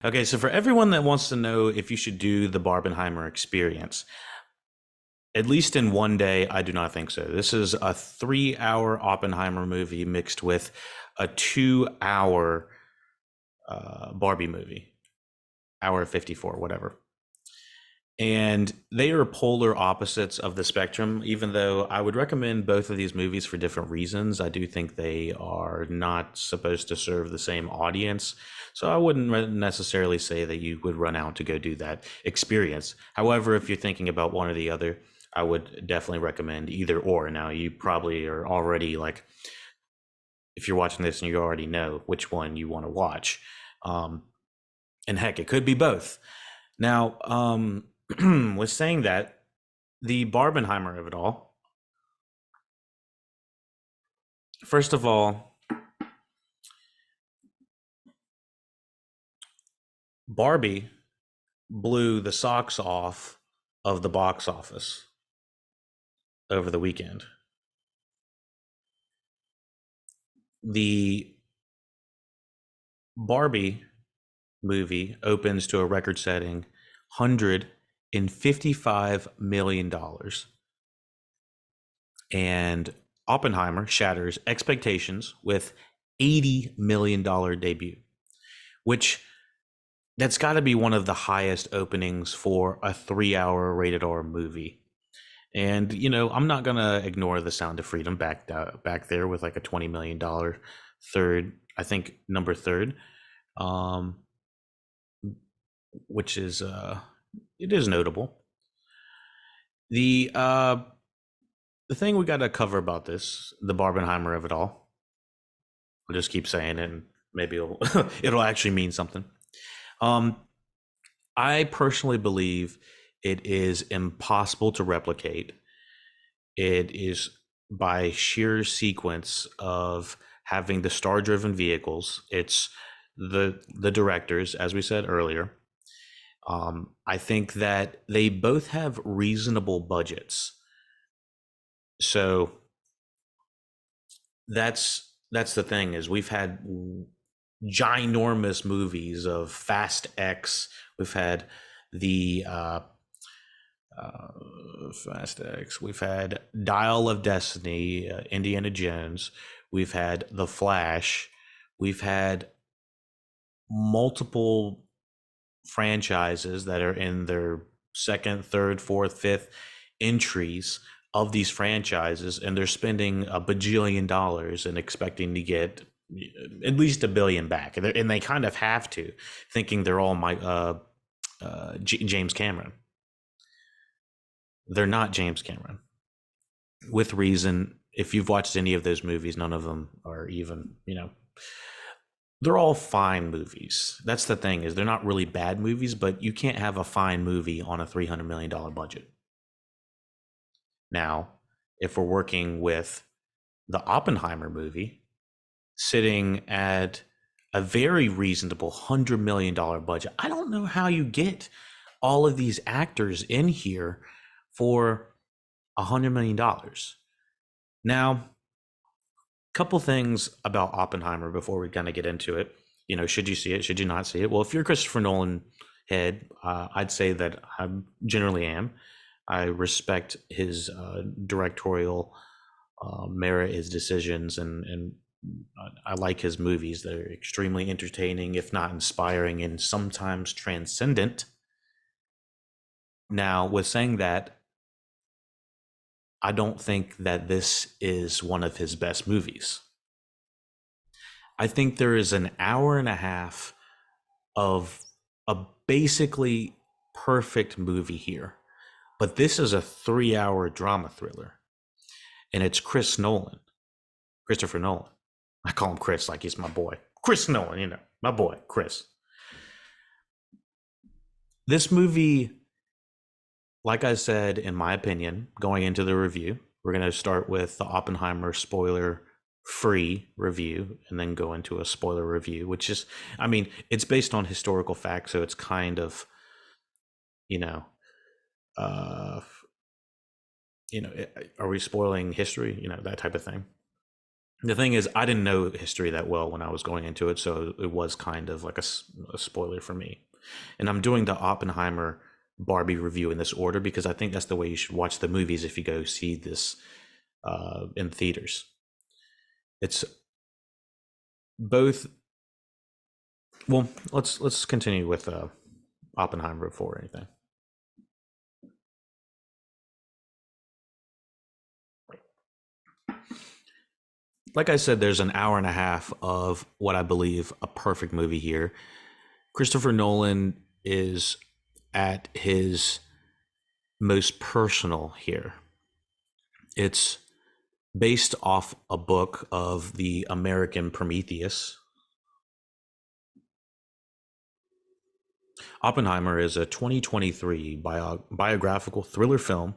Okay, so for everyone that wants to know if you should do the Barbenheimer experience, at least in one day, I do not think so. This is a 3 hour Oppenheimer movie mixed with a 2 hour Barbie movie, hour 54, whatever. And they are polar opposites of the spectrum. Even though I would recommend both of these movies for different reasons, I do think they are not supposed to serve the same audience. So I wouldn't necessarily say that you would run out to go do that experience. However, if you're thinking about one or the other, I would definitely recommend either or. Now, you probably are already like, if you're watching this and you already know which one you want to watch. Um, and heck, it could be both. Now, with saying that, the Barbenheimer of it all, first of all, Barbie blew the socks off of the box office over the weekend. The Barbie movie opens to a record setting $155 million. And Oppenheimer shatters expectations with $80 million debut, which that's got to be one of the highest openings for a 3 hour rated R movie. And I'm not gonna ignore the Sound of Freedom back there with like a $20 million third, I think number third, um, which is it is notable. The thing we got to cover about this, the Barbenheimer of it all, I'll just keep saying it, and maybe it'll actually mean something. Um, I personally believe it is impossible to replicate. It is by sheer sequence of having the star-driven vehicles. It's the directors, as we said earlier. I think that they both have reasonable budgets, so that's the thing is we've had ginormous movies of Fast X. We've had the Fast X. We've had Dial of Destiny, Indiana Jones. We've had The Flash. We've had multiple franchises that are in their second, third, fourth, fifth entries of these franchises, and they're spending a bajillion dollars and expecting to get at least a billion back, and they kind of have to, thinking they're all James Cameron. They're not James Cameron, with reason. If you've watched any of those movies, none of them are even, they're all fine movies. That's the thing is they're not really bad movies, but you can't have a fine movie on a $300 million budget. Now, if we're working with the Oppenheimer movie, sitting at a very reasonable $100 million budget, I don't know how you get all of these actors in here for $100 million. Now, couple things about Oppenheimer before we kind of get into it. Should you see it? Should you not see it? Well, if you're a Christopher Nolan head, I'd say that I generally am. I respect his directorial merit, his decisions, and I like his movies. They're extremely entertaining, if not inspiring, and sometimes transcendent. Now, with saying that, I don't think that this is one of his best movies. I think there is an hour and a half of a basically perfect movie here. But this is a 3 hour drama thriller. And it's Christopher Nolan. I call him Chris like he's my boy. Chris Nolan, my boy, Chris. This movie, like I said, in my opinion, going into the review, we're going to start with the Oppenheimer spoiler free review and then go into a spoiler review, which is, it's based on historical facts. So it's kind of, you know, uh, are we spoiling history? That type of thing. The thing is, I didn't know history that well when I was going into it, so it was kind of like a spoiler for me. And I'm doing the Oppenheimer Barbie review in this order because I think that's the way you should watch the movies if you go see this in theaters. It's both. Well, let's continue with Oppenheimer before anything. Like I said, there's an hour and a half of what I believe a perfect movie here. Christopher Nolan is at his most personal here. It's based off a book of the American Prometheus. Oppenheimer is a 2023 biographical thriller film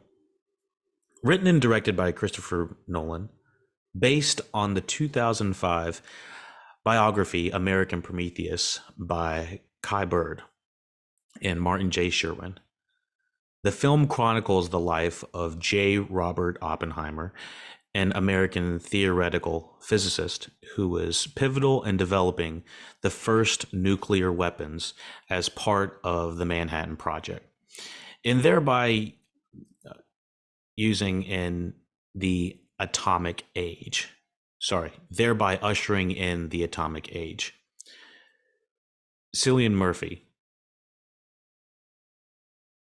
written and directed by Christopher Nolan, based on the 2005 biography American Prometheus by Kai Bird and Martin J. Sherwin. The film chronicles the life of J. Robert Oppenheimer, an American theoretical physicist who was pivotal in developing the first nuclear weapons as part of the Manhattan Project, and thereby using in the atomic age. Thereby ushering in the atomic age. Cillian Murphy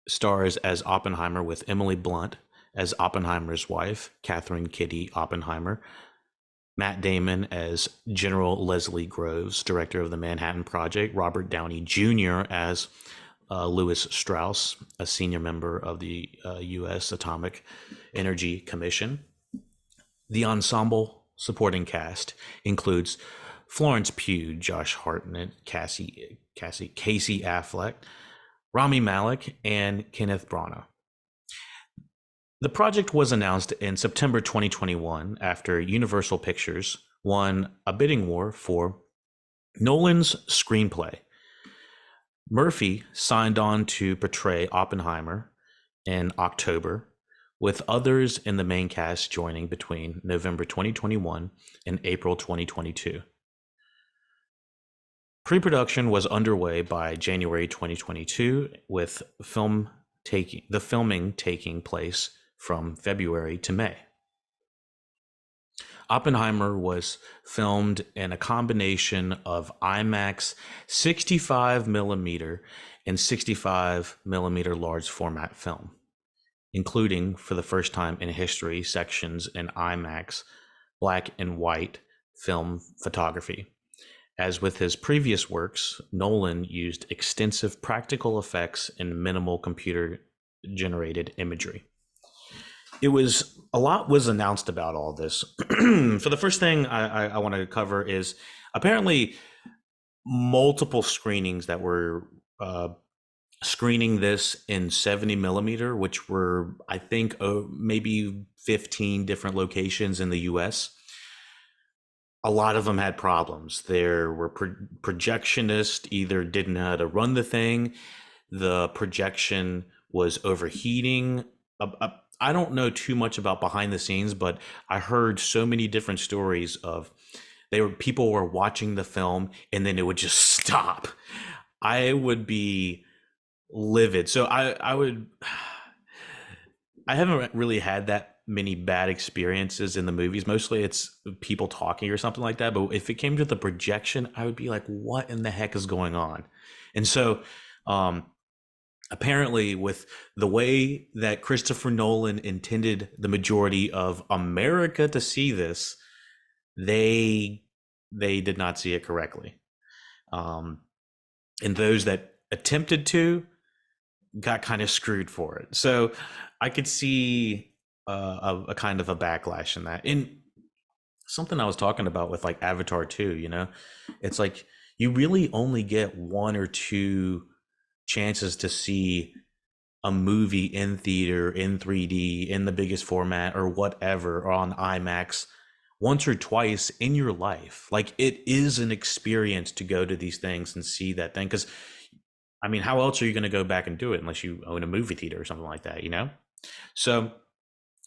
stars as Oppenheimer with Emily Blunt as Oppenheimer's wife, Catherine Kitty Oppenheimer, Matt Damon as General Leslie Groves, director of the Manhattan Project, Robert Downey Jr. as Lewis Strauss, a senior member of the U.S. Atomic Energy Commission. The ensemble supporting cast includes Florence Pugh, Josh Hartnett, Casey Affleck, Rami Malek, and Kenneth Branagh. The project was announced in September 2021 after Universal Pictures won a bidding war for Nolan's screenplay. Murphy signed on to portray Oppenheimer in October, with others in the main cast joining between November 2021 and April 2022. Pre-production was underway by January 2022, with the filming taking place from February to May. Oppenheimer was filmed in a combination of IMAX 65 millimeter and 65 millimeter large format film, including, for the first time in history, sections in IMAX black and white film photography. As with his previous works, Nolan used extensive practical effects and minimal computer-generated imagery. A lot was announced about all this. So the first thing I want to cover is apparently multiple screenings that were screening this in 70 millimeter, which were, I think, maybe 15 different locations in the US. A lot of them had problems. There were projectionists either didn't know how to run the thing, the projection was overheating. I don't know too much about behind the scenes, but I heard so many different stories of people were watching the film and then it would just stop. I would be livid. So I haven't really had that many bad experiences in the movies. Mostly it's people talking or something like that. But if it came to the projection, I would be like, what in the heck is going on? And so apparently with the way that Christopher Nolan intended the majority of America to see this, they did not see it correctly. And those that attempted to got kind of screwed for it. So I could see a kind of a backlash in that. In something I was talking about with like Avatar 2, it's like you really only get one or two chances to see a movie in theater, in 3D, in the biggest format or whatever, or on IMAX once or twice in your life. Like, it is an experience to go to these things and see that thing. Because, I mean, how else are you going to go back and do it unless you own a movie theater or something like that, So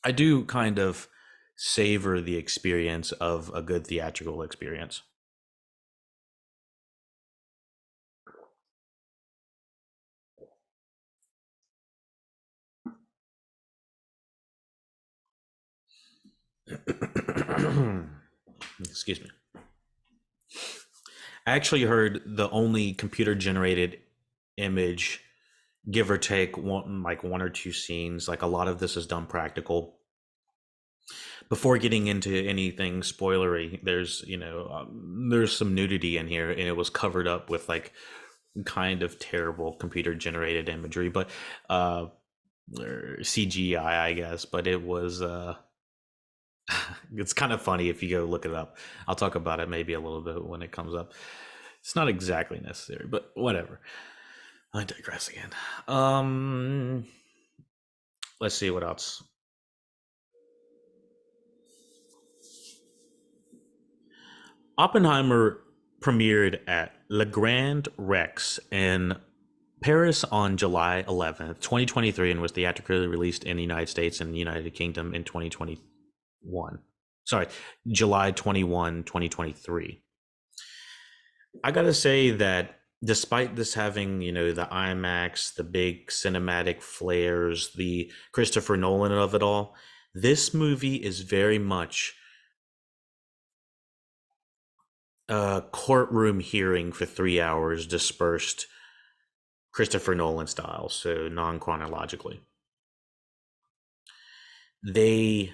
I do kind of savor the experience of a good theatrical experience. Excuse me. I actually heard the only computer generated image, give or take one or two scenes, like a lot of this is done practical. Before getting into anything spoilery, there's some nudity in here, and it was covered up with like kind of terrible computer generated imagery, but or CGI, I guess. But it was it's kind of funny if you go look it up. I'll talk about it maybe a little bit when it comes up. It's not exactly necessary, but whatever. I digress again. Let's see what else. Oppenheimer premiered at Le Grand Rex in Paris on July 11th, 2023, and was theatrically released in the United States and the United Kingdom in 2021. Sorry, July 21, 2023. I gotta say that despite this having, the IMAX, the big cinematic flares, the Christopher Nolan of it all, this movie is very much a courtroom hearing for 3 hours dispersed Christopher Nolan style, so non chronologically. They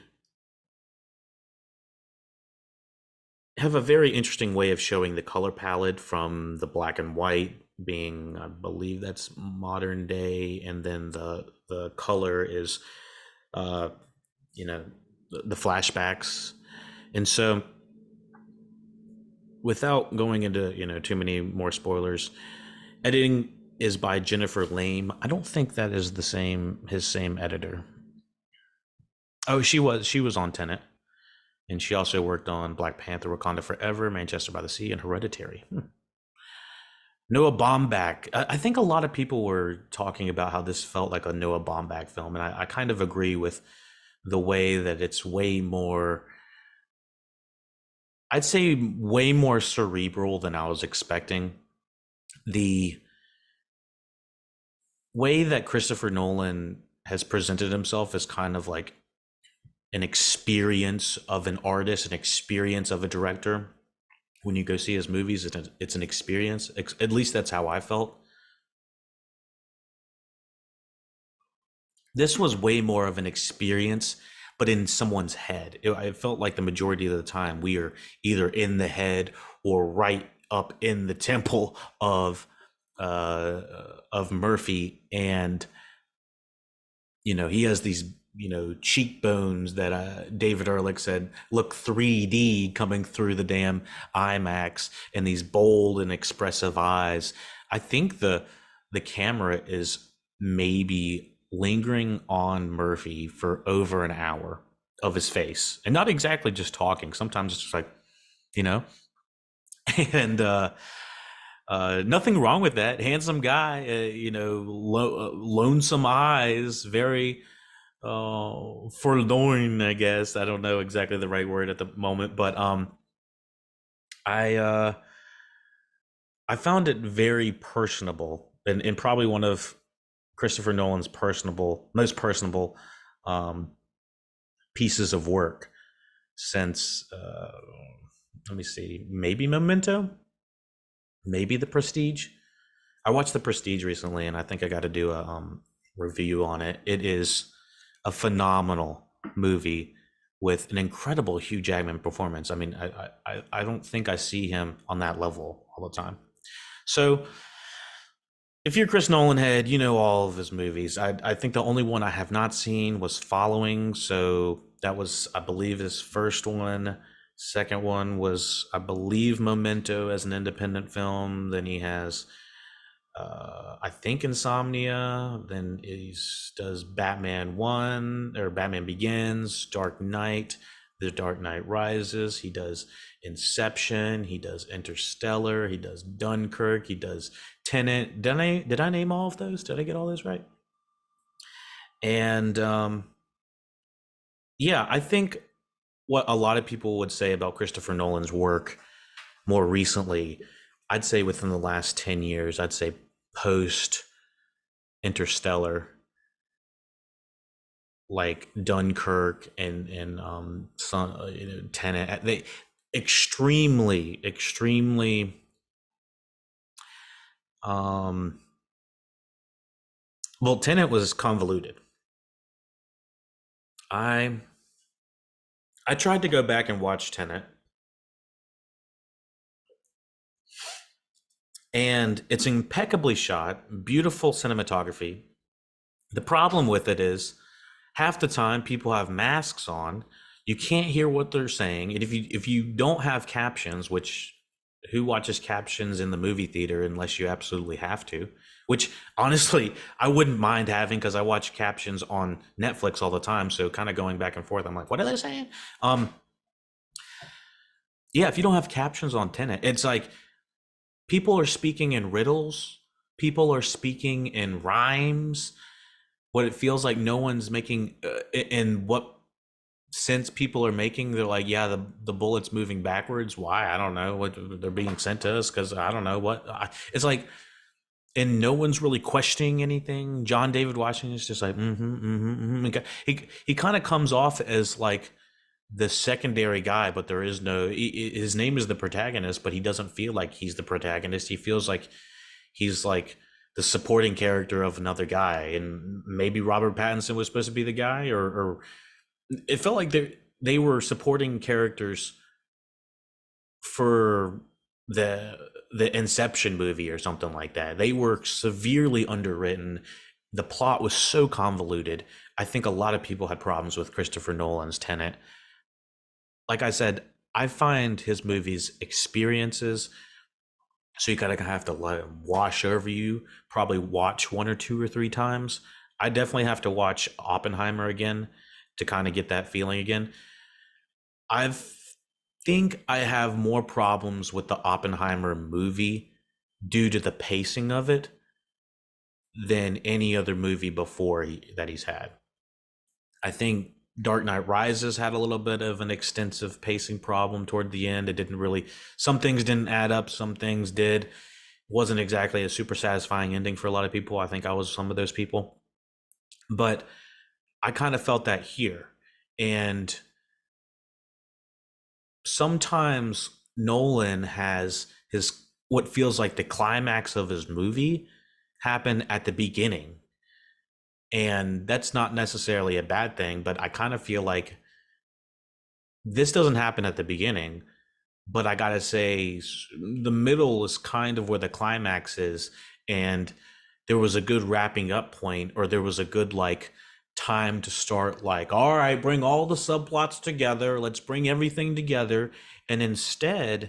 have a very interesting way of showing the color palette from the black and white being, I believe that's modern day, and then the color is uh the flashbacks. And so without going into too many more spoilers, editing is by Jennifer Lame. I don't think that is his same editor. Oh, she was on Tenet, and she also worked on Black Panther, Wakanda Forever, Manchester by the Sea, and Hereditary. Noah Baumbach. I think a lot of people were talking about how this felt like a Noah Baumbach film, and I kind of agree with the way that it's way more. I'd say way more cerebral than I was expecting. The way that Christopher Nolan has presented himself as kind of like an experience of an artist, an experience of a director. When you go see his movies, it's an experience. At least that's how I felt. This was way more of an experience, but in someone's head. I felt like the majority of the time we are either in the head or right up in the temple of Murphy, and he has these cheekbones that David Ehrlich said look 3D coming through the damn IMAX, and these bold and expressive eyes. I think the camera is maybe lingering on Murphy for over an hour of his face, and not exactly just talking. Sometimes it's just like, you know, and nothing wrong with that. Handsome guy, lonesome eyes, very forlorn, I guess. I don't know exactly the right word at the moment, but I I found it very personable, and probably one of Christopher Nolan's most personable um, pieces of work since. Let me see, maybe Memento, maybe The Prestige. I watched The Prestige recently, and I think I got to do a review on it. It is a phenomenal movie with an incredible Hugh Jackman performance. I mean, I don't think I see him on that level all the time. So, if you're Chris Nolan head, you know all of his movies. I think the only one I have not seen was Following. So that was, I believe, his first one. Second one was, I believe, Memento as an independent film. Then he has I think Insomnia. Then he does Batman 1 or Batman Begins, Dark Knight, The Dark Knight Rises. He does Inception. He does Interstellar. He does Dunkirk. He does Tenet. Did I name all of those? Did I get all those right? And yeah, I think what a lot of people would say about Christopher Nolan's work more recently, I'd say within the last 10 years, I'd say post Interstellar, like Dunkirk and some, Tenet, they extremely um well, Tenet was convoluted. I I tried to go back and watch Tenet, and it's impeccably shot, beautiful cinematography. The problem with it is half the time people have masks on. You can't hear what they're saying. And if you don't have captions, which who watches captions in the movie theater unless you absolutely have to, which honestly I wouldn't mind having because I watch captions on Netflix all the time. So kind of going back and forth, I'm like, what are they saying? Um, yeah, if you don't have captions on Tenet, it's like people are speaking in riddles, people are speaking in rhymes. What it feels like no one's making in what sense people are making. They're like, yeah, the bullet's moving backwards. Why? I don't know. What they're being sent to us because I don't know what. It's like, and no one's really questioning anything. John David Washington is just like, He kind of comes off as like the secondary guy, but there is no. His name is the protagonist, but he doesn't feel like he's the protagonist. He feels like he's like the supporting character of another guy, and maybe Robert Pattinson was supposed to be the guy, or it felt like they were supporting characters for the the Inception movie or something like that. They were severely underwritten. The plot was so convoluted. I think a lot of people had problems with Christopher Nolan's Tenet. Like I said, I find his movies experiences, so you kind of have to let it wash over you. Probably watch one or two or three times. I definitely have to watch Oppenheimer again to kind of get that feeling again. I think I have more problems with the Oppenheimer movie due to the pacing of it than any other movie before that he's had. I think Dark Knight Rises had a little bit of an extensive pacing problem toward the end. It didn't really, some things didn't add up, some things did. Wasn't exactly a super satisfying ending for a lot of people. I think I was some of those people. But I kind of felt that here. And sometimes Nolan has his what feels like the climax of his movie happen at the beginning. And that's not necessarily a bad thing, but I kind of feel like this doesn't happen at the beginning, but I gotta say, the middle is kind of where the climax is, and there was a good wrapping up point, or there was a good like time to start. Like, all right, bring all the subplots together. Let's bring everything together, and instead,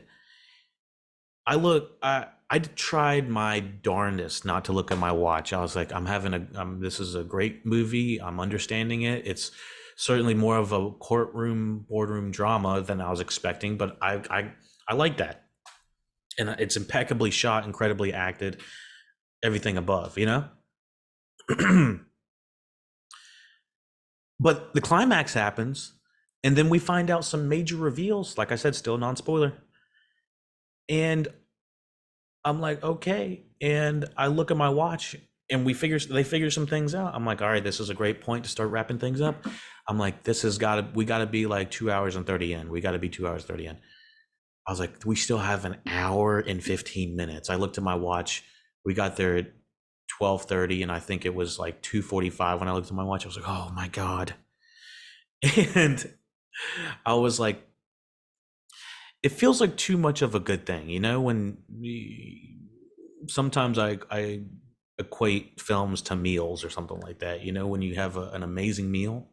I tried my darndest not to look at my watch. I was like, I'm having a this is a great movie. I'm understanding it. It's certainly more of a courtroom boardroom drama than I was expecting, but I like that. And it's impeccably shot, incredibly acted, everything above, you know? But the climax happens, and then we find out some major reveals, like I said, still non-spoiler. And I'm like, okay. And I look at my watch, and they figure some things out. I'm like, all right, this is a great point to start wrapping things up. I'm like, this has got to we got to be like 2 hours and 30 in. We got to be 2 hours 30 in. I was like, we still have an hour and 15 minutes. I looked at my watch. We got there at 12:30, and I think it was like 2:45 when I looked at my watch. I was like, oh my god. And I was like, it feels like too much of a good thing, you know, when sometimes I equate films to meals or something like that. You know, when you have an amazing meal,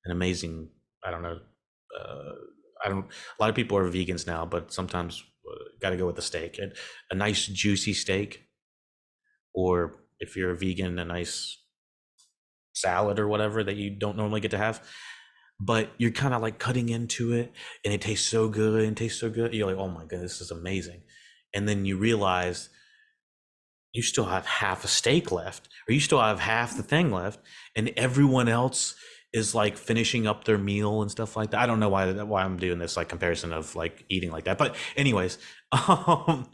an amazing, I don't know, uh, I don't. A lot of people are vegans now, but sometimes got to go with the steak. A nice juicy steak, or if you're a vegan, a nice salad or whatever that you don't normally get to have. But you're kind of like cutting into it, and it tastes so good and tastes so good. You're like, oh my god, this is amazing. And then you realize you still have half a steak left, or you still have half the thing left, and everyone else is like finishing up their meal and stuff like that. I don't know why I'm doing this like comparison of like eating like that, but anyways, um,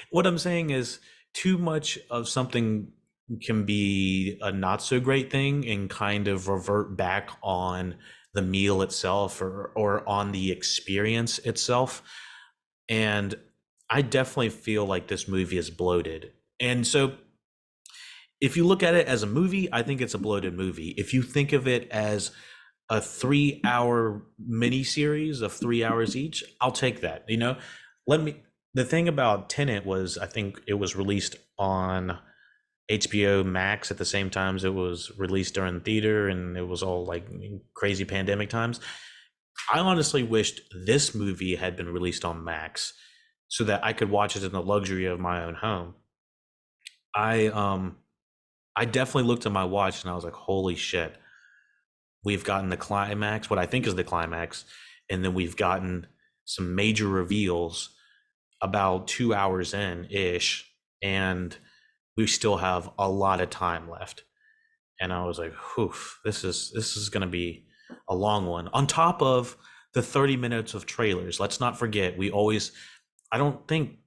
what I'm saying is too much of something can be a not so great thing and kind of revert back on the meal itself or on the experience itself. And I definitely feel like this movie is bloated. And so if you look at it as a movie, I think it's a bloated movie. If you think of it as a 3 hour mini series of 3 hours each, I'll take that. Let me. The thing about Tenet was, I think it was released on HBO Max at the same time as it was released during theater, and it was all like crazy pandemic times. I honestly wished this movie had been released on Max so that I could watch it in the luxury of my own home. I I definitely looked at my watch and I was like, holy shit, we've gotten the climax, what I think is the climax, and then we've gotten some major reveals about 2 hours in ish, and we still have a lot of time left. And I was like, whew, this is gonna be a long one. On top of the 30 minutes of trailers. Let's not forget, I don't think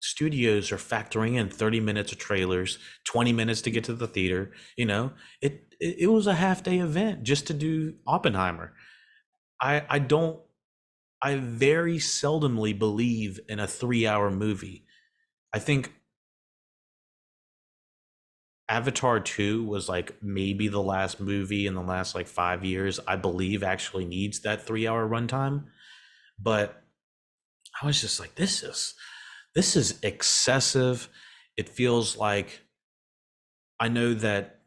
studios are factoring in 30 minutes of trailers, 20 minutes to get to the theater. It was a half day event just to do Oppenheimer. I don't I very seldomly believe in a 3 hour movie. I think Avatar 2 was like maybe the last movie in the last like 5 years I believe actually needs that 3 hour runtime. But I was just like, this is excessive. It feels like, I know that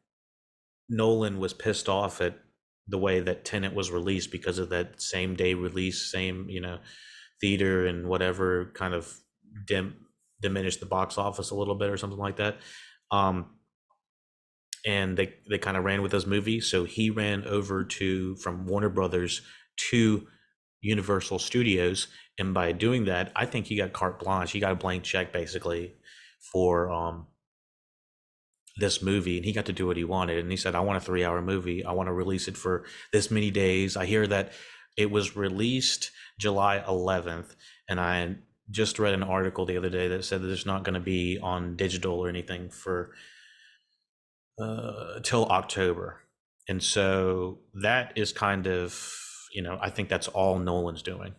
Nolan was pissed off at the way that Tenet was released because of that same day release, same, theater and whatever kind of diminished the box office a little bit or something like that. Um, and they kind of ran with those movies. So he ran over to from Warner Brothers to Universal Studios, and by doing that, I think he got carte blanche. He got a blank check basically for this movie, and he got to do what he wanted. And he said, I want a 3 hour movie. I want to release it for this many days. I hear that it was released July 11th, and I just read an article the other day that said that it's not going to be on digital or anything for till October. And so that is kind of, I think that's all Nolan's doing.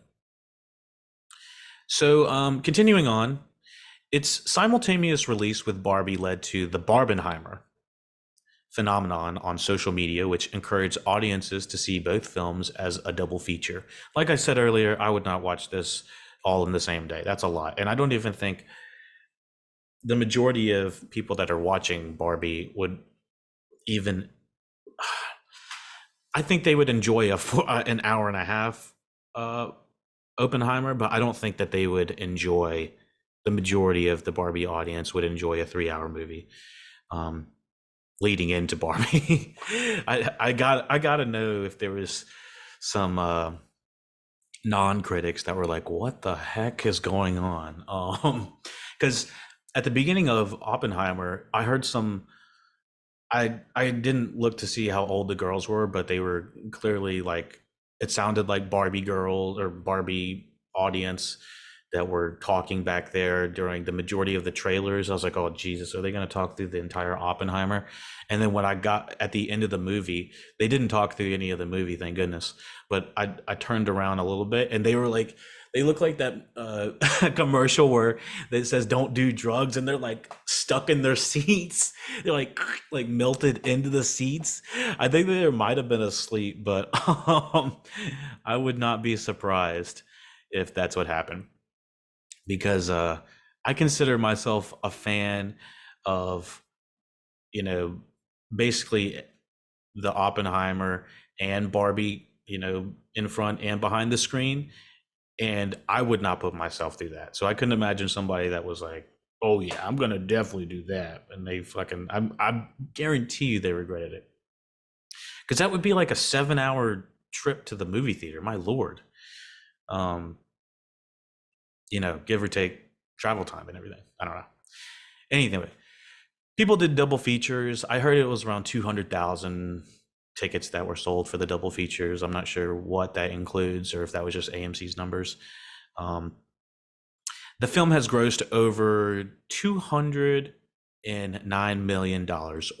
So continuing on, its simultaneous release with Barbie led to the Barbenheimer phenomenon on social media, which encouraged audiences to see both films as a double feature. Like I said earlier, I would not watch this all in the same day. That's a lot. And I don't even think the majority of people that are watching Barbie would even, I think they would enjoy an hour and a half uh, Oppenheimer, but I don't think that they would enjoy, the majority of the Barbie audience would enjoy a 3 hour movie. Um, Leading into Barbie. I gotta know if there was some non-critics that were like, what the heck is going on? Because at the beginning of Oppenheimer, I heard some, I didn't look to see how old the girls were, but they were clearly like, it sounded like Barbie girl or Barbie audience that were talking back there during the majority of the trailers. I was like, oh Jesus, are they going to talk through the entire Oppenheimer? And then when I got at the end of the movie, they didn't talk through any of the movie, thank goodness. But I turned around a little bit, and they were like, they look like that commercial where that says "Don't do drugs," and they're like stuck in their seats. They're like melted into the seats. I think they might have been asleep, but I would not be surprised if that's what happened, because I consider myself a fan of, you know, basically the Oppenheimer and Barbie, in front and behind the screen. And I would not put myself through that. So I couldn't imagine somebody that was like, "Oh yeah, I'm gonna definitely do that," and they fucking, I guarantee you they regretted it, because that would be like a 7 hour trip to the movie theater. My lord, um, give or take travel time and everything. I don't know. Anyway, people did double features. I heard it was around 200,000 tickets that were sold for the double features. I'm not sure what that includes or if that was just AMC's numbers. Um, the film has grossed over $209 million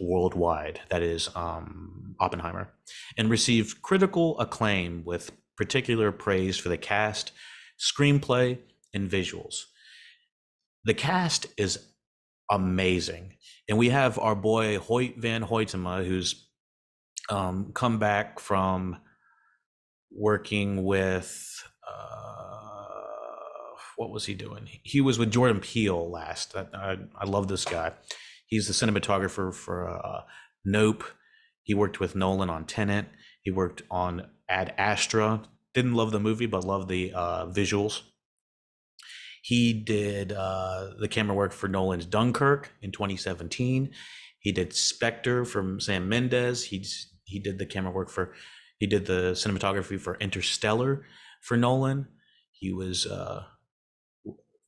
worldwide. That is Oppenheimer, and received critical acclaim with particular praise for the cast, screenplay, and visuals. The cast is amazing, and we have our boy Hoyt van Hoytema, who's come back from working with what was he doing? He was with Jordan Peele last. I love this guy. He's the cinematographer for Nope. He worked with Nolan on Tenet. He worked on Ad Astra. Didn't love the movie, but loved the visuals. He did the camera work for Nolan's Dunkirk in 2017. He did Spectre from Sam Mendes. He did the camera work for, he did the cinematography for Interstellar for Nolan. He was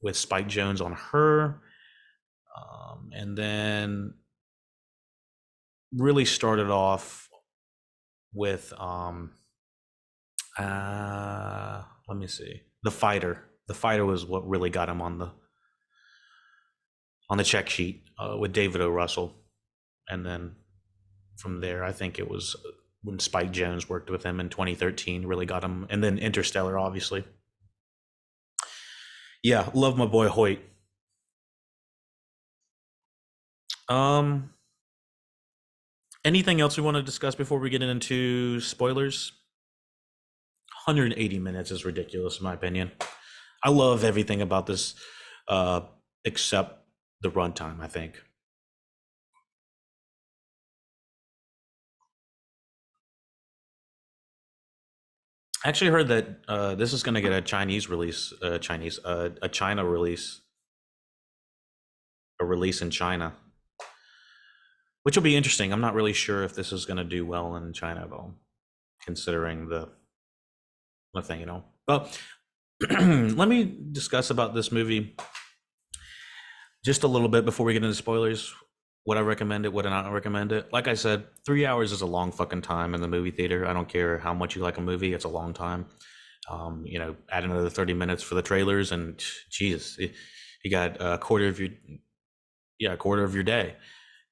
with Spike Jonze on Her, and then really started off with let me see, The Fighter. The Fighter was what really got him on the check sheet with David O. Russell, and then from there, I think it was when Spike Jonze worked with him in 2013, really got him, and then Interstellar, obviously. Yeah, love my boy Hoyt. Um, Anything else we want to discuss before we get into spoilers? 180 minutes is ridiculous, in my opinion. I love everything about this, uh, except the runtime, I think. I actually heard that this is going to get a Chinese release, a China release, a release in China, which will be interesting. I'm not really sure if this is going to do well in China, though, considering the thing, But let me discuss about this movie just a little bit before we get into spoilers. Would I recommend it? Would I not recommend it? Like I said, 3 hours is a long fucking time in the movie theater. I don't care how much you like a movie; it's a long time. Add another 30 minutes for the trailers, and Jesus, you got a quarter of your day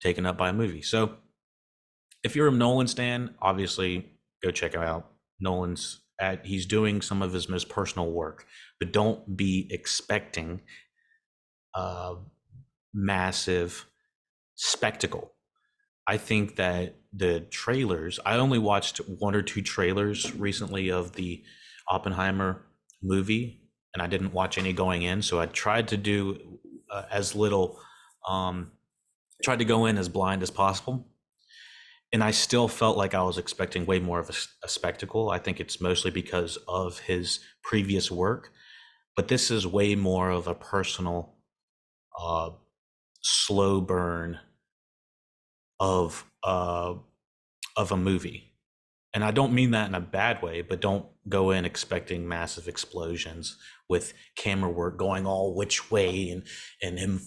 taken up by a movie. So, if you're a Nolan stan, obviously go check him out. He's doing some of his most personal work, but don't be expecting a massive spectacle. I think that the trailers, I only watched one or two trailers recently of the Oppenheimer movie, and I didn't watch any going in. So I tried to do as little, um, tried to go in as blind as possible. And I still felt like I was expecting way more of a spectacle. I think it's mostly because of his previous work, but this is way more of a personal, uh, slow burn of a movie. And I don't mean that in a bad way, but don't go in expecting massive explosions with camera work going all which way, and him,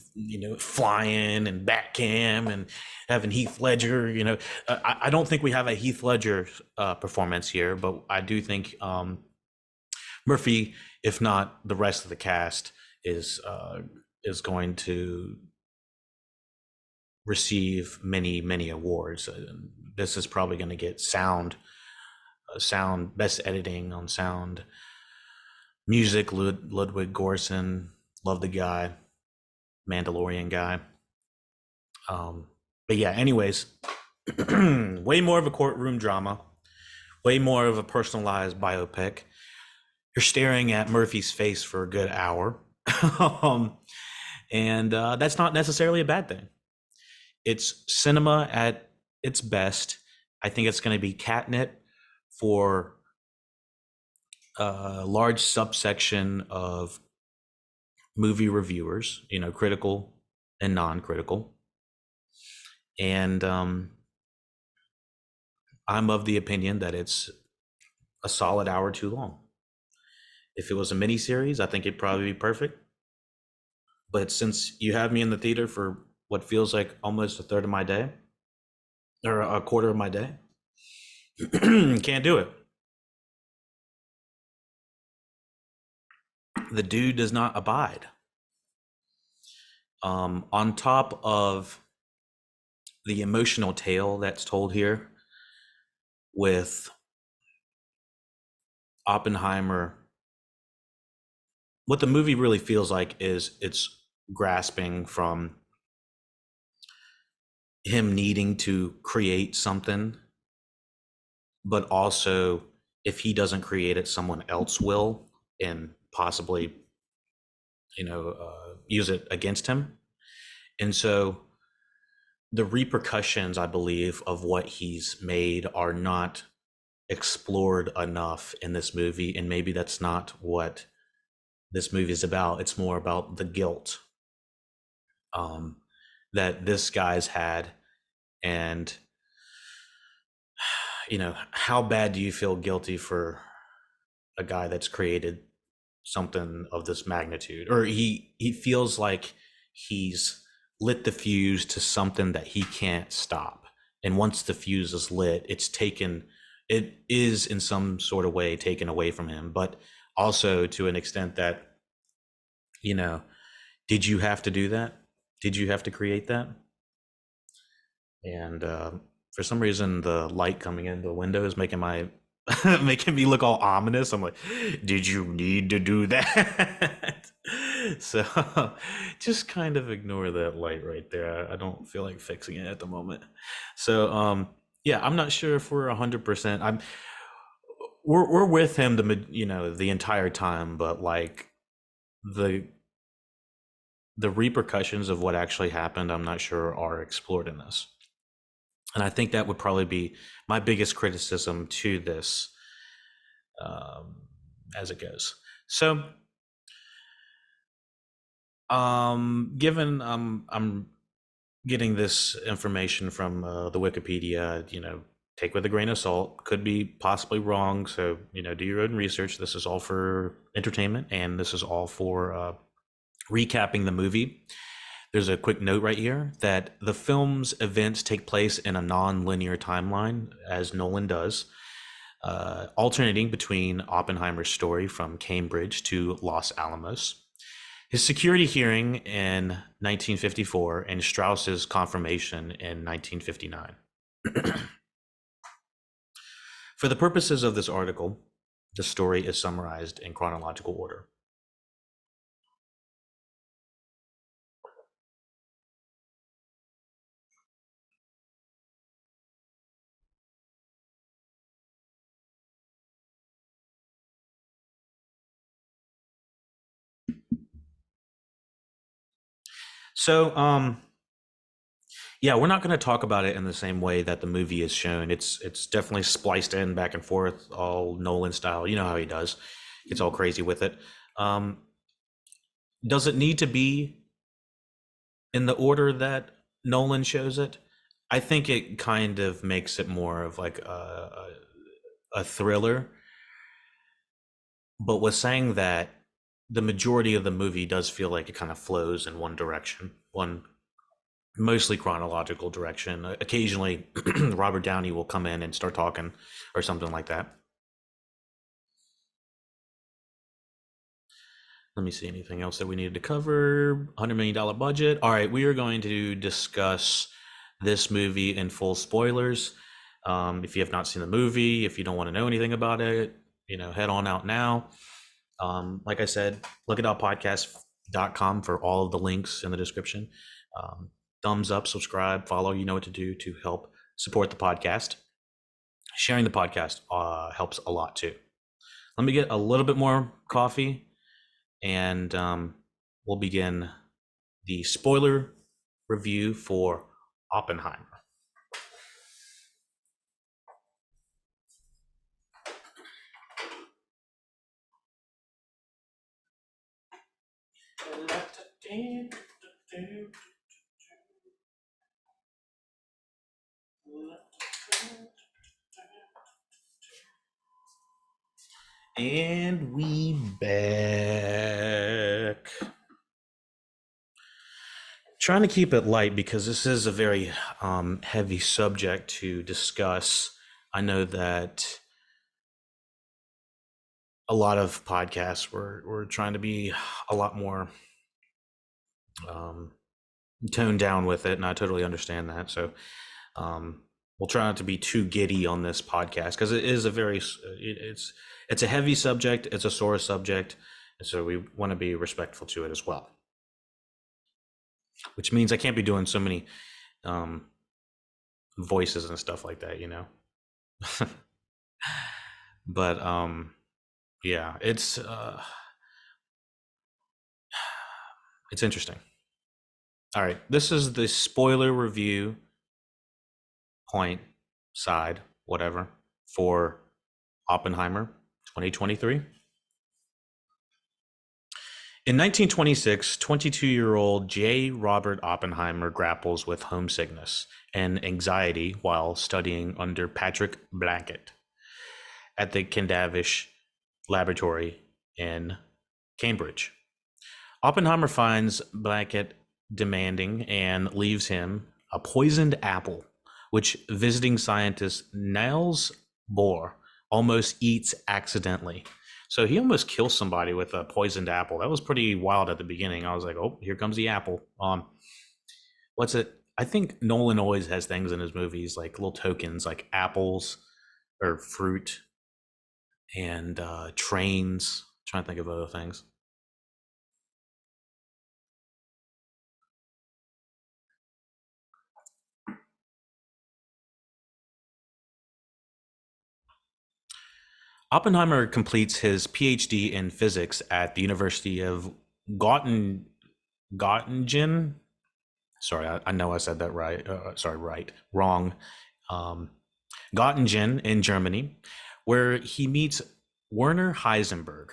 flying and back cam and having Heath Ledger. I don't think we have a Heath Ledger performance here, but I do think Murphy, if not the rest of the cast, is going to receive many many awards. This is probably going to get sound best editing on sound, music. Ludwig Göransson, love the guy, Mandalorian guy. But yeah, anyways, way more of a courtroom drama, way more of a personalized biopic. You're staring at Murphy's face for a good hour. um, and that's not necessarily a bad thing. It's cinema at its best. I think it's going to be catnip for a large subsection of movie reviewers, critical and non-critical. And I'm of the opinion that it's a solid hour too long. If it was a mini series, I think it'd probably be perfect. But since you have me in the theater for what feels like almost a third of my day, or a quarter of my day, Can't do it. The dude does not abide. On top of the emotional tale that's told here with Oppenheimer, what the movie really feels like is it's grasping from him needing to create something, but also if he doesn't create it, someone else will, and possibly, use it against him. And so the repercussions, I believe, of what he's made are not explored enough in this movie, and maybe that's not what this movie is about. It's more about the guilt um, that this guy's had, and how bad do you feel guilty for a guy that's created something of this magnitude, or he feels like he's lit the fuse to something that he can't stop, and once the fuse is lit, it is in some sort of way taken away from him, but also to an extent that, you know did you have to do that? Did you have to create that? And for some reason, the light coming in the window is making my making me look all ominous. I'm like, did you need to do that? So just kind of ignore that light right there. I don't feel like fixing it at the moment. So yeah, I'm not sure if we're 100%. We're with him the entire time, but like the the repercussions of what actually happened, I'm not sure are explored in this. And I think that would probably be my biggest criticism to this, um, as it goes. So, given I'm getting this information from the Wikipedia, take with a grain of salt. Could be possibly wrong. So, do your own research. This is all for entertainment, and this is all for recapping the movie. There's a quick note right here that the film's events take place in a non-linear timeline, as Nolan does, alternating between Oppenheimer's story from Cambridge to Los Alamos, his security hearing in 1954, and Strauss's confirmation in 1959. For the purposes of this article, the story is summarized in chronological order. So, yeah, we're not going to talk about it in the same way that the movie is shown. It's definitely spliced in back and forth, all Nolan style. You know how he does; gets all crazy with it. Um, does it need to be in the order that Nolan shows it? I think it kind of makes it more of like a thriller. But with saying that, the majority of the movie does feel like it kind of flows in one direction, one mostly chronological direction. Occasionally, Robert Downey will come in and start talking or something like that. Let me see anything else that we needed to cover. $100 million budget. All right, we are going to discuss this movie in full spoilers. If you have not seen the movie, if you don't want to know anything about it, head on out now. Like I said, LuckyDog for all of the links in the description. Thumbs up, subscribe, follow. You know what to do to help support the podcast. Sharing the podcast helps a lot too. Let me get a little bit more coffee, and we'll begin the spoiler review for Oppenheimer. And we back. Trying to keep it light because this is a very heavy subject to discuss. I know that a lot of podcasts were trying to be a lot more um, toned down with it, and I totally understand that. So we'll try not to be too giddy on this podcast because it is a very it's a heavy subject, it's a sore subject, and so we want to be respectful to it as well. Which means I can't be doing so many um, voices and stuff like that, you know. But yeah, it's interesting. All right, this is the spoiler review point side, whatever, for Oppenheimer 2023. In 1926, 22-year-old J. Robert Oppenheimer grapples with homesickness and anxiety while studying under Patrick Blackett at the Cavendish Laboratory in Cambridge. Oppenheimer finds Blackett demanding and leaves him a poisoned apple, which visiting scientist Niels Bohr almost eats accidentally. So he almost kills somebody with a poisoned apple. That was pretty wild at the beginning. I was like, oh, here comes the apple. What's it? I think Nolan always has things in his movies like little tokens, like apples or fruit and trains. I'm trying to think of other things. Oppenheimer completes his PhD in physics at the University of Gottingen. Gottingen. Sorry, I know I said that right. Sorry, right, wrong. Um, Gottingen in Germany, where he meets Werner Heisenberg.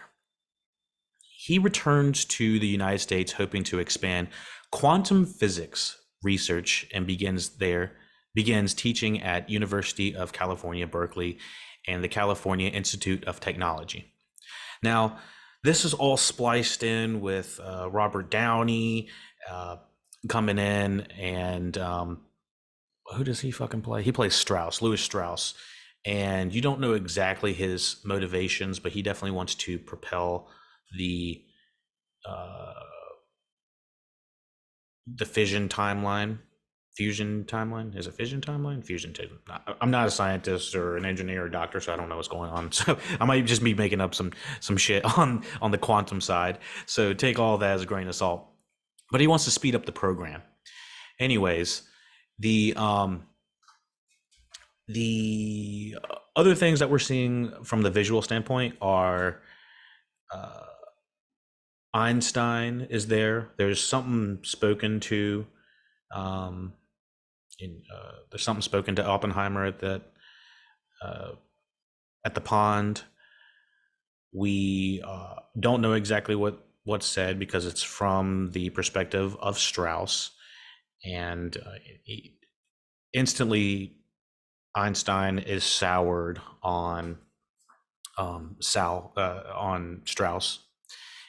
He returns to the United States hoping to expand quantum physics research and begins teaching at University of California, Berkeley, and the California Institute of Technology. Now, this is all spliced in with Robert Downey uh, coming in, and who does he fucking play? He plays Strauss, Louis Strauss, and you don't know exactly his motivations, but he definitely wants to propel the uh, the fission timeline. Fusion timeline, is it fission timeline? Fusion timeline. I'm not a scientist or an engineer or doctor, so I don't know what's going on. So I might just be making up some shit on the quantum side. So take all that as a grain of salt. But he wants to speed up the program. Anyways, the other things that we're seeing from the visual standpoint are uh, Einstein is there. There's something spoken to. Um, there's something spoken to Oppenheimer uh, at the pond. We don't know exactly what's said because it's from the perspective of Strauss, and instantly Einstein is soured on on Strauss,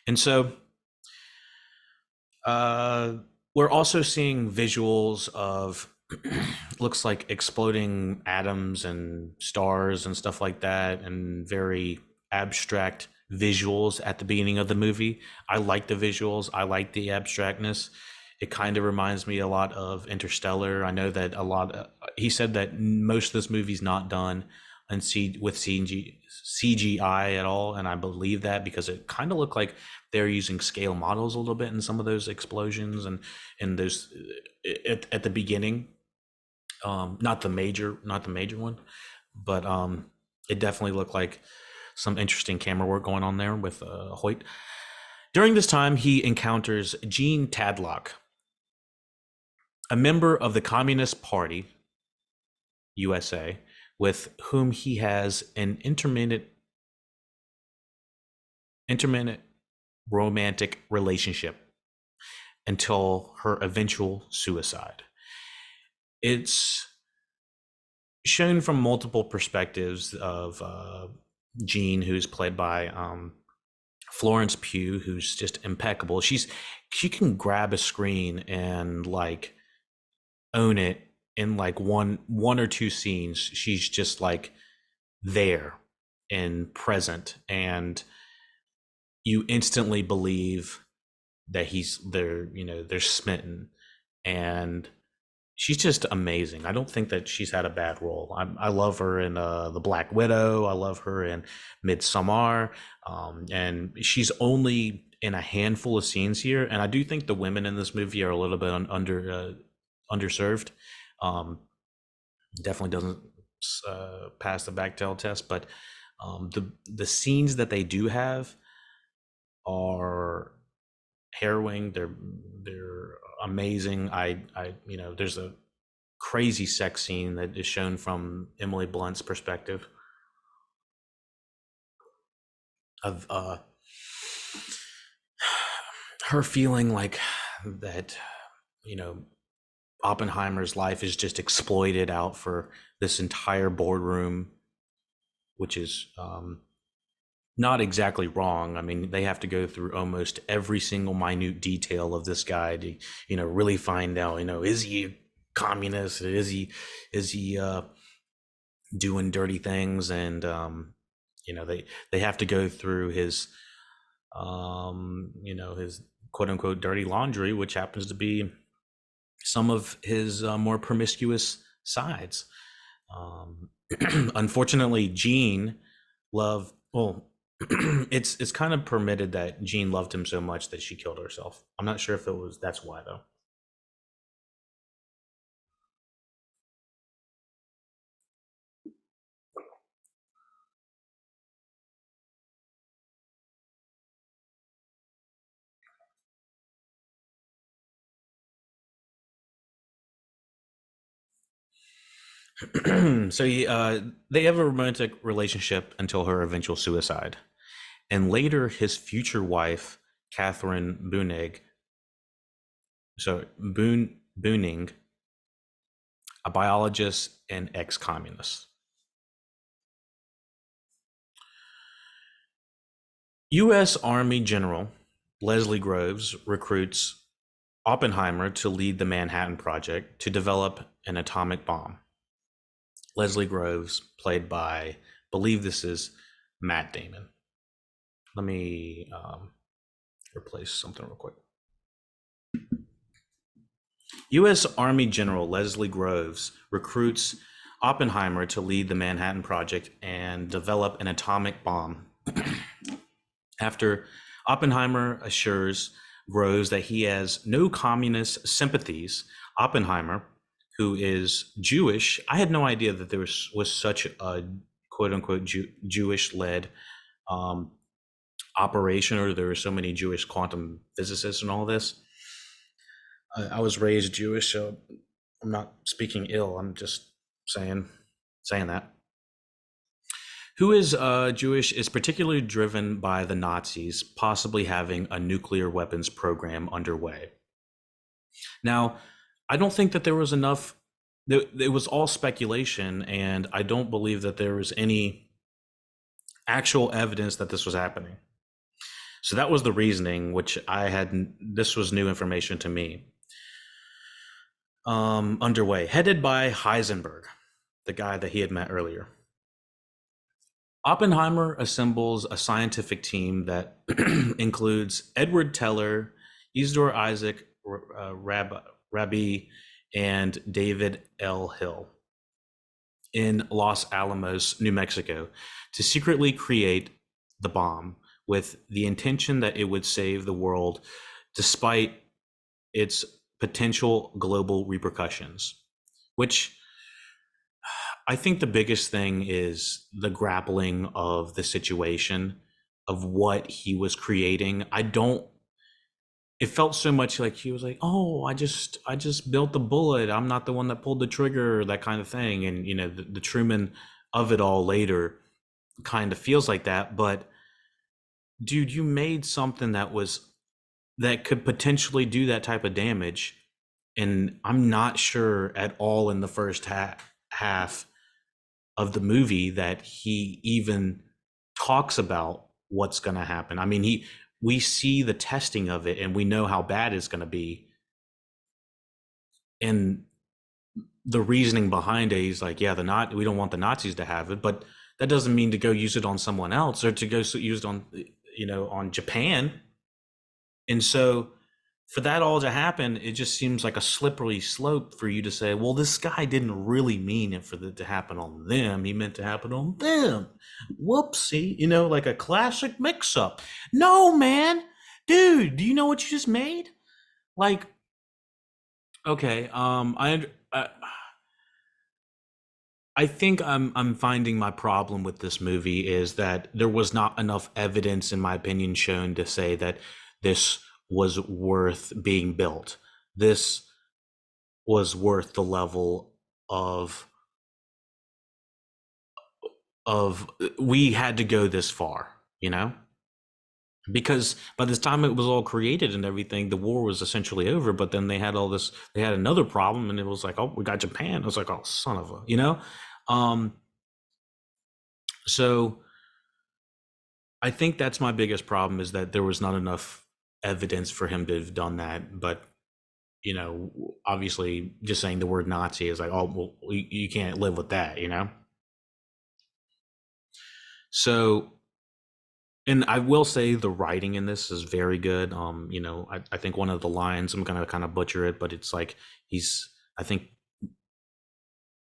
and so uh, we're also seeing visuals of looks like exploding atoms and stars and stuff like that, and very abstract visuals at the beginning of the movie. I like the visuals. I like the abstractness. It kind of reminds me a lot of Interstellar. I know that a lot. He said that most of this movie's not done and with CGI at all, and I believe that because it kind of looked like they're using scale models a little bit in some of those explosions and those at the beginning. Not the major one, but it definitely looked like some interesting camera work going on there with Hoyt. During this time, he encounters Gene Tadlock, a member of the Communist Party USA, with whom he has an intermittent romantic relationship until her eventual suicide. It's shown from multiple perspectives of Jean, who's played by Florence Pugh, who's just impeccable. She can grab a screen and like own it in like one or two scenes, she's just like there and present, and you instantly believe that they're smitten, and she's just amazing. I don't think that she's had a bad role. I love her in the Black Widow. I love her in Midsommar, and she's only in a handful of scenes here. And I do think the women in this movie are a little bit underserved. Um, Definitely doesn't pass the Bechdel test, but the scenes that they do have are harrowing. They're amazing. There's a crazy sex scene that is shown from Emily Blunt's perspective of her feeling like that, you know, Oppenheimer's life is just exploited out for this entire boardroom, which is not exactly wrong. I mean, they have to go through almost every single minute detail of this guy to, really find out, is he a communist? Is he doing dirty things? And they have to go through his quote unquote dirty laundry, which happens to be some of his more promiscuous sides. Um, Unfortunately, Jean loved. Well, it's kind of permitted that Jean loved him so much that she killed herself. I'm not sure if that's why though. They have a romantic relationship until her eventual suicide, and later his future wife, Catherine Bunig, Booning, a biologist and ex-communist. U.S. Army General Leslie Groves recruits Oppenheimer to lead the Manhattan Project to develop an atomic bomb. Leslie Groves, played by, I believe this is Matt Damon. Let me replace something real quick. U.S. Army General Leslie Groves recruits Oppenheimer to lead the Manhattan Project and develop an atomic bomb. After Oppenheimer assures Groves that he has no communist sympathies, Oppenheimer, who is Jewish, I had no idea that there was such a quote unquote Jewish led um, operation, or there were so many Jewish quantum physicists and all this. I was raised Jewish, so I'm not speaking ill. I'm just saying that. Who is Jewish is particularly driven by the Nazis possibly having a nuclear weapons program underway. Now, I don't think that there was enough. It was all speculation, and I don't believe that there was any actual evidence that this was happening. So that was the reasoning, which I had. This was new information to me. Underway, headed by Heisenberg, the guy that he had met earlier. Oppenheimer assembles a scientific team that includes Edward Teller, Isidore Isaac Rabi, and David L. Hill in Los Alamos, New Mexico, to secretly create the bomb with the intention that it would save the world despite its potential global repercussions, which I think the biggest thing is the grappling of the situation of what he was creating. It felt so much like he was like, "Oh, I just built the bullet. I'm not the one that pulled the trigger," that kind of thing. And the Truman of it all later kind of feels like that, but dude, you made something that could potentially do that type of damage, and I'm not sure at all in the first half of the movie that he even talks about what's going to happen. I mean, we see the testing of it and we know how bad it's going to be. And the reasoning behind it. He's like, yeah, we don't want the Nazis to have it, but that doesn't mean to go use it on someone else or to go use it on, on Japan. And so for that all to happen, it just seems like a slippery slope for you to say, well, this guy didn't really mean it for it to happen on them. He meant to happen on them. Whoopsie, like a classic mix up. No, man. Dude, do you know what you just made? Like, okay, I think I'm finding my problem with this movie is that there was not enough evidence, in my opinion, shown to say that this was worth being built. This was worth the level of we had to go this far, because by this time it was all created and everything, the war was essentially over. But then they had another problem, and it was like, oh, we got Japan. I was like, oh, son of um, so I think that's my biggest problem is that there was not enough evidence for him to have done that. But obviously, just saying the word Nazi is like, oh, well, you can't live with that. So, and I will say the writing in this is very good. I think one of the lines, I'm gonna kind of butcher it, but it's like I think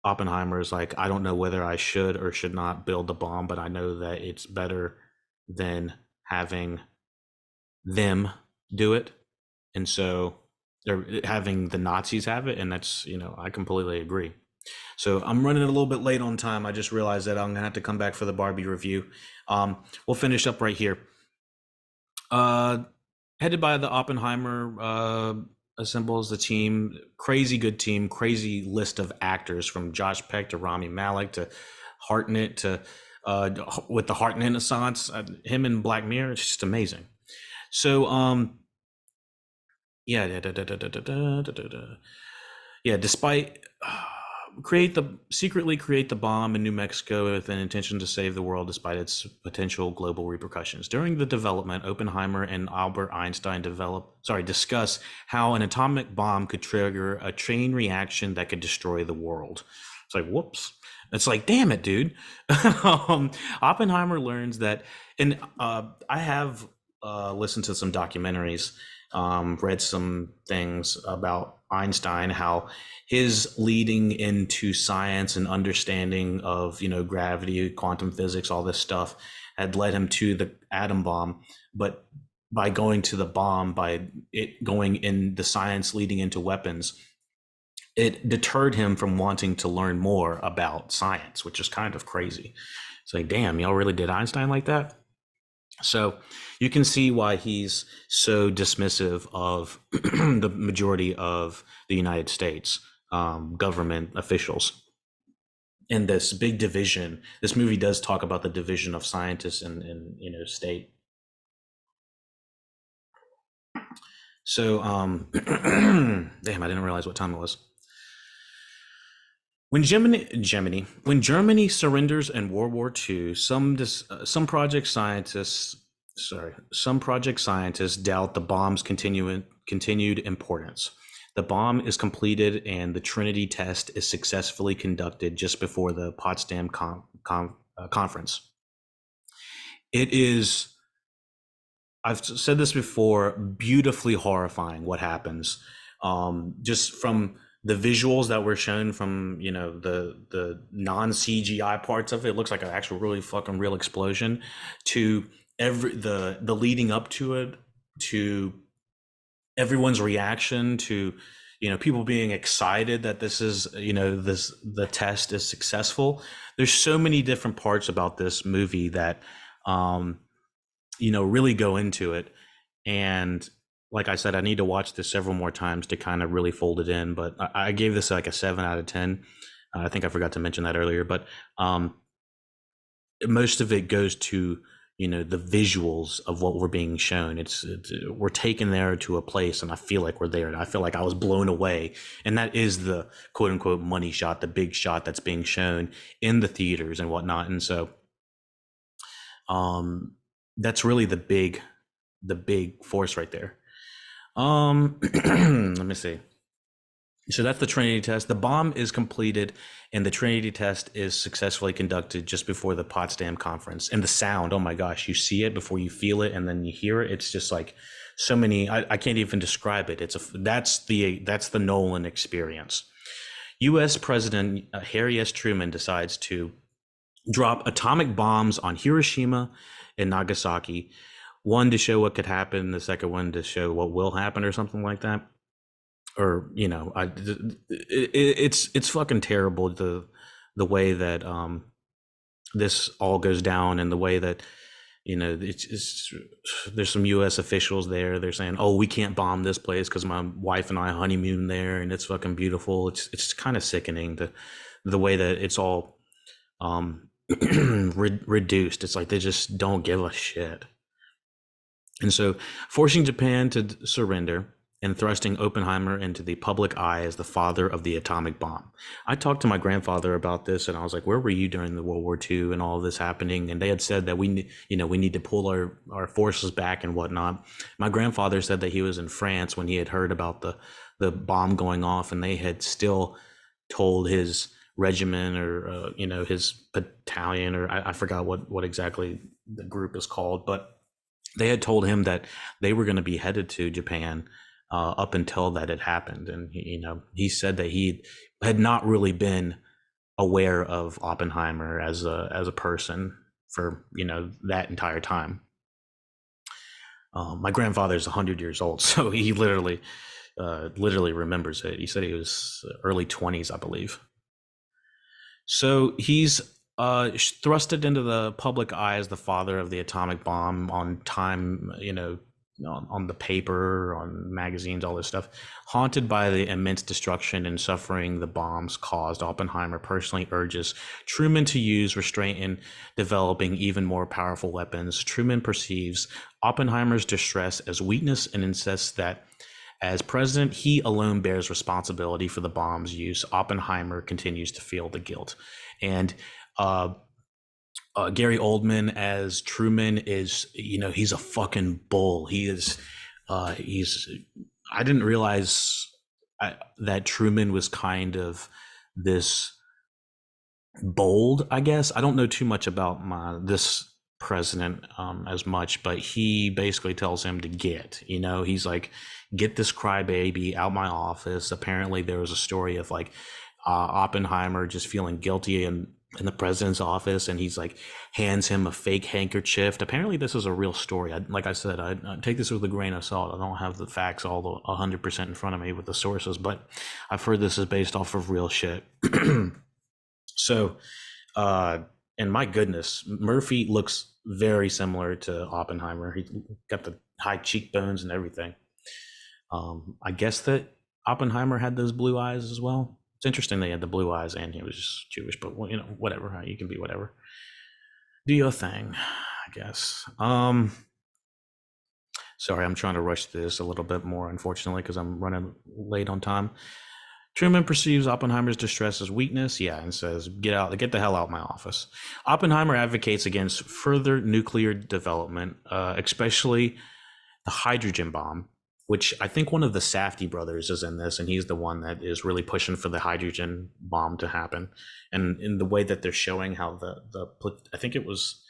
Oppenheimer is like, I don't know whether I should or should not build the bomb, but I know that it's better than having them do it. And so they're having the Nazis have it, and that's, I completely agree. So I'm running a little bit late on time. I just realized that I'm gonna have to come back for the Barbie review. We'll finish up right here. Uh, Headed by the Oppenheimer assembles the team. Crazy good team. Crazy list of actors from Josh Peck to Rami Malek to Hartnett to with the Hartnett Renaissance. Him in Black Mirror. It's just amazing. So yeah, yeah. Despite secretly create the bomb in New Mexico with an intention to save the world despite its potential global repercussions. During the development, Oppenheimer and Albert Einstein discuss how an atomic bomb could trigger a chain reaction that could destroy the world. It's like, whoops. It's like, damn it, dude. Oppenheimer learns that, and I have listened to some documentaries, read some things about Einstein, how his leading into science and understanding of gravity, quantum physics, all this stuff had led him to the atom bomb. But by going to the bomb, by it going in the science leading into weapons, it deterred him from wanting to learn more about science, which is kind of crazy. It's like, damn, y'all really did Einstein like that? So you can see why he's so dismissive of the majority of the United States government officials. And this big division, this movie does talk about the division of scientists and state. So, damn, I didn't realize what time it was. When Germany surrenders in World War II, some project scientists, some project scientists doubt the bomb's continued importance. The bomb is completed, and the Trinity test is successfully conducted just before the Potsdam conference. It is, I've said this before, beautifully horrifying what happens. Just from the visuals that were shown from the non CGI parts of it, it looks like an actual really fucking real explosion. To the leading up to it, to everyone's reaction, to people being excited that this is the test is successful. There's so many different parts about this movie that really go into it. And like I said, I need to watch this several more times to kind of really fold it in. But I gave this like a 7 out of 10. I think I forgot to mention that earlier, but most of it goes to the visuals of what we're being shown. It's we're taken there to a place, and I feel like we're there, and I feel like I was blown away. And that is the quote unquote money shot, the big shot that's being shown in the theaters and whatnot. And so that's really the big force right there. Let me see. So that's the Trinity test. The bomb is completed, and the Trinity test is successfully conducted just before the Potsdam conference. And the sound, oh my gosh, you see it before you feel it, and then you hear it. It's just like so many. I can't even describe it. That's the Nolan experience. U.S. President Harry S. Truman decides to drop atomic bombs on Hiroshima and Nagasaki. One to show what could happen, the second one to show what will happen, or something like that. Or it's fucking terrible, the way that this all goes down, and the way that it's there's some U.S. officials there. They're saying, "Oh, we can't bomb this place because my wife and I honeymoon there, and it's fucking beautiful." It's kind of sickening, the way that it's all reduced. It's like they just don't give a shit. And so, forcing Japan to surrender and thrusting Oppenheimer into the public eye as the father of the atomic bomb. I talked to my grandfather about this, and I was like, "Where were you during the World War II and all of this happening?" And they had said that we need to pull our forces back and whatnot. My grandfather said that he was in France when he had heard about the bomb going off, and they had still told his regiment, or his battalion, or I forgot what exactly the group is called, but they had told him that they were going to be headed to Japan up until that had happened. And he said that he had not really been aware of Oppenheimer as a person for that entire time. My grandfather's 100 years old, so he literally remembers it. He said he was early 20s, I believe. So he's thrusted into the public eye as the father of the atomic bomb on Time, on the paper, on magazines, all this stuff. Haunted by the immense destruction and suffering the bombs caused, Oppenheimer personally urges Truman to use restraint in developing even more powerful weapons. Truman perceives Oppenheimer's distress as weakness and insists that as president, he alone bears responsibility for the bomb's use. Oppenheimer continues to feel the guilt. And Gary Oldman as Truman is, he's a fucking bull. He is, I didn't realize that Truman was kind of this bold, I guess. I don't know too much about this president as much, but he basically tells him to he's like, get this crybaby out my office. Apparently there was a story of like Oppenheimer just feeling guilty in the president's office, and he's like hands him a fake handkerchief. Apparently this is a real story. Like I said, I take this with a grain of salt. I don't have the facts all 100% in front of me with the sources, but I've heard this is based off of real shit. So and my goodness, Murphy looks very similar to Oppenheimer. He got the high cheekbones and everything. I guess that Oppenheimer had those blue eyes as well. It's interesting they had the blue eyes and he was Jewish, but whatever. You can be whatever. Do your thing, I guess. Sorry, I'm trying to rush this a little bit more, unfortunately, because I'm running late on time. Truman perceives Oppenheimer's distress as weakness, and says, get the hell out of my office. Oppenheimer advocates against further nuclear development, especially the hydrogen bomb, which I think one of the Safdie brothers is in this, and he's the one that is really pushing for the hydrogen bomb to happen. And in the way that they're showing how I think it was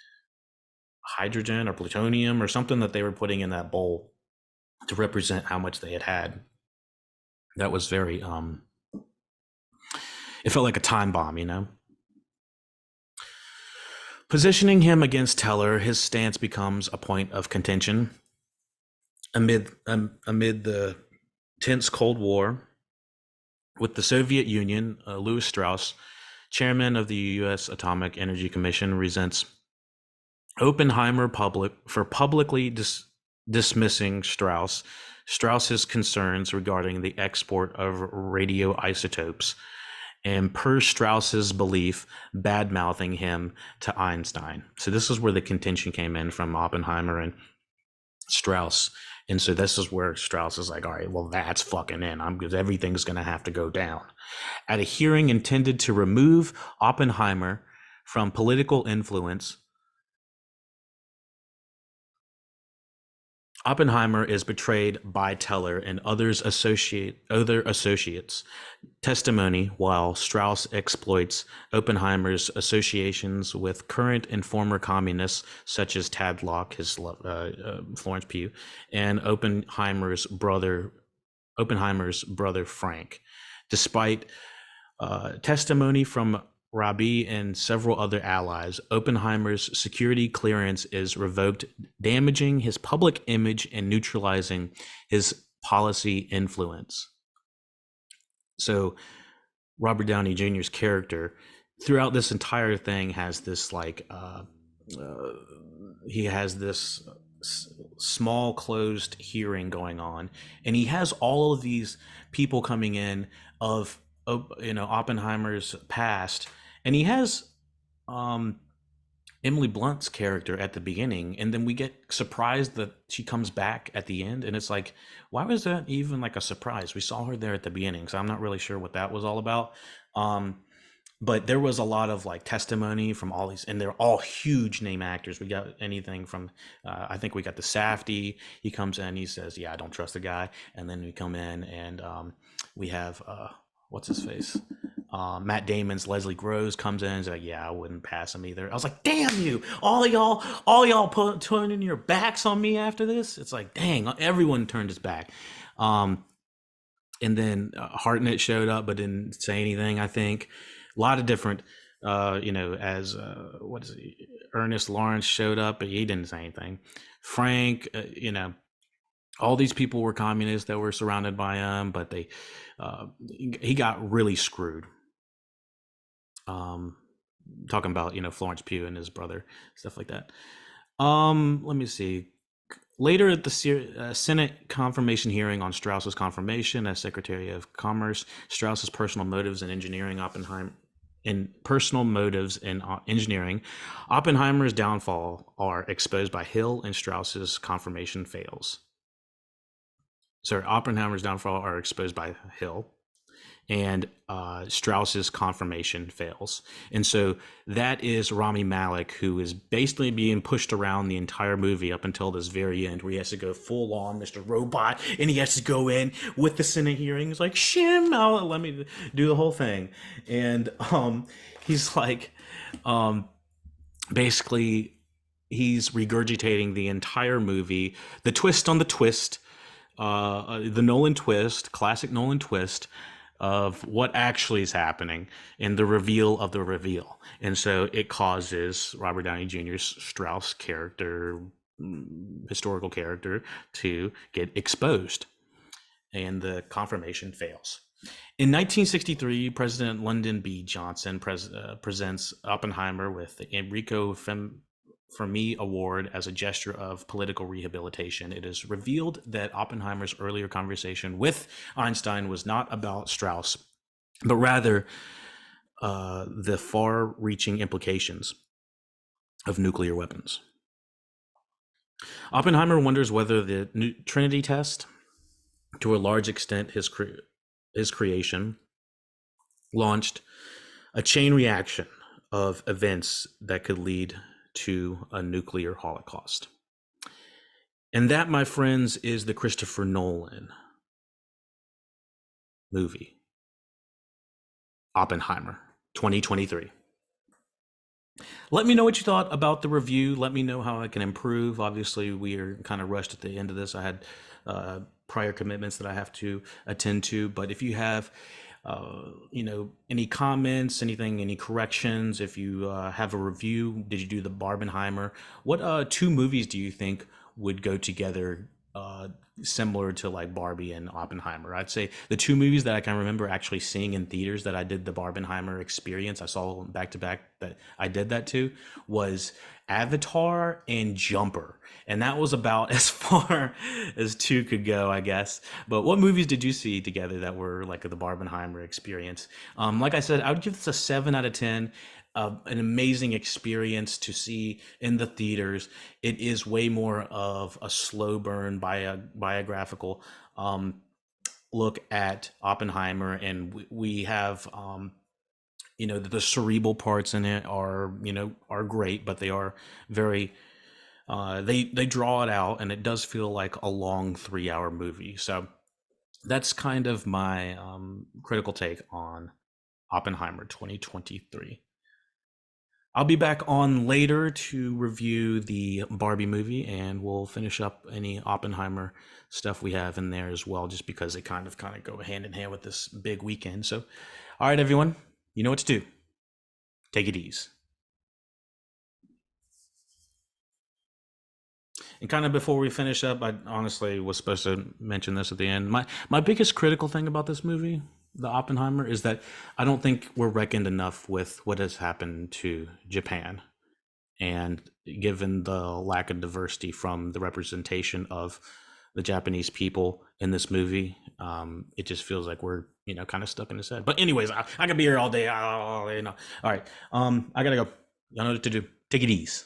hydrogen or plutonium or something that they were putting in that bowl to represent how much they had. That was very, it felt like a time bomb, Positioning him against Teller, his stance becomes a point of contention. Amid the tense Cold War, with the Soviet Union, Louis Strauss, chairman of the U.S. Atomic Energy Commission, resents Oppenheimer for publicly dismissing Strauss's concerns regarding the export of radioisotopes, and per Strauss's belief, bad-mouthing him to Einstein. So this is where the contention came in from Oppenheimer and Strauss. And so this is where Strauss is like, all right, well, that's fucking in. Because everything's going to have to go down. At a hearing intended to remove Oppenheimer from political influence, Oppenheimer is betrayed by Teller and other associates testimony while Strauss exploits Oppenheimer's associations with current and former communists such as Tadlock, his Florence Pugh, and Oppenheimer's brother Frank. Despite testimony from Rabi and several other allies, Oppenheimer's security clearance is revoked, damaging his public image and neutralizing his policy influence. So Robert Downey Jr.'s character throughout this entire thing has this he has this small closed hearing going on, and he has all of these people coming in of Oppenheimer's past, and he has um Emily Blunt's character at the beginning, and then we get surprised that she comes back at the end, and it's like, why was that even like a surprise? We saw her there at the beginning, so I'm not really sure what that was all about. um but there was a lot of like testimony from all these, and they're all huge name actors. We got anything from I think we got the Safdie. He comes in, he says, yeah, I don't trust the guy. And then we come in and we have what's his face, Matt Damon's Leslie Groves comes in and is like, yeah, I wouldn't pass him either. I was like, damn you, all y'all turning your backs on me after this. It's like, dang, everyone turned his back. And then Hartnett showed up but didn't say anything. I think a lot of different as what is it, Ernest Lawrence showed up, but he didn't say anything. Frank, all these people were communists that were surrounded by him, but he got really screwed. Talking about Florence Pugh and his brother, stuff like that. Let me see. Later at the Senate confirmation hearing on Strauss's confirmation as Secretary of Commerce, Strauss's personal motives in engineering Oppenheimer's downfall are exposed by Hill, and Strauss's confirmation fails. Oppenheimer's downfall are exposed by Hill, and Strauss's confirmation fails. And so that is Rami Malek, who is basically being pushed around the entire movie up until this very end, where he has to go full on Mr. Robot, and he has to go in with the Senate hearing. He's like, shim, let me do the whole thing. And he's like, basically, he's regurgitating the entire movie, the twist on the twist, the Nolan twist, classic Nolan twist, of what actually is happening and the reveal of the reveal. And so it causes Robert Downey Jr.'s Strauss character, historical character, to get exposed, and the confirmation fails. In 1963, President Lyndon B. Johnson presents Oppenheimer with the Enrico Fermi Award as a gesture of political rehabilitation. It is revealed that Oppenheimer's earlier conversation with Einstein was not about Strauss, but rather the far-reaching implications of nuclear weapons. Oppenheimer wonders whether the Trinity test, to a large extent his creation, launched a chain reaction of events that could lead to a nuclear holocaust. And that, my friends, is the Christopher Nolan movie, Oppenheimer, 2023. Let me know what you thought about the review. Let me know how I can improve. Obviously, we are kind of rushed at the end of this. I had prior commitments that I have to attend to. But if you have any comments, anything, any corrections, if you have a review, did you do the Barbenheimer? What two movies do you think would go together similar to like Barbie and Oppenheimer? I'd say the two movies that I can remember actually seeing in theaters that I did the Barbenheimer experience, I saw back to back, that I did that to, was Avatar and Jumper. And that was about as far as two could go, I guess. But what movies did you see together that were like the Barbenheimer experience? Like I said, I would give this a 7 out of 10. An amazing experience to see in the theaters. It is way more of a slow burn biographical look at Oppenheimer, and we have the cerebral parts in it are great, but they are very They draw it out, and it does feel like a long 3 hour movie. So that's kind of my critical take on Oppenheimer 2023. I'll be back on later to review the Barbie movie, and we'll finish up any Oppenheimer stuff we have in there as well, just because they kind of go hand in hand with this big weekend. So, all right, everyone, you know what to do. Take it easy. And kind of before we finish up, I honestly was supposed to mention this at the end. My biggest critical thing about this movie, the Oppenheimer, is that I don't think we're reckoned enough with what has happened to Japan. And given the lack of diversity from the representation of the Japanese people in this movie, it just feels like we're kind of stuck in his head. But anyways, I could be here all day. All right, I gotta go. Y'all know what to do. Take it easy.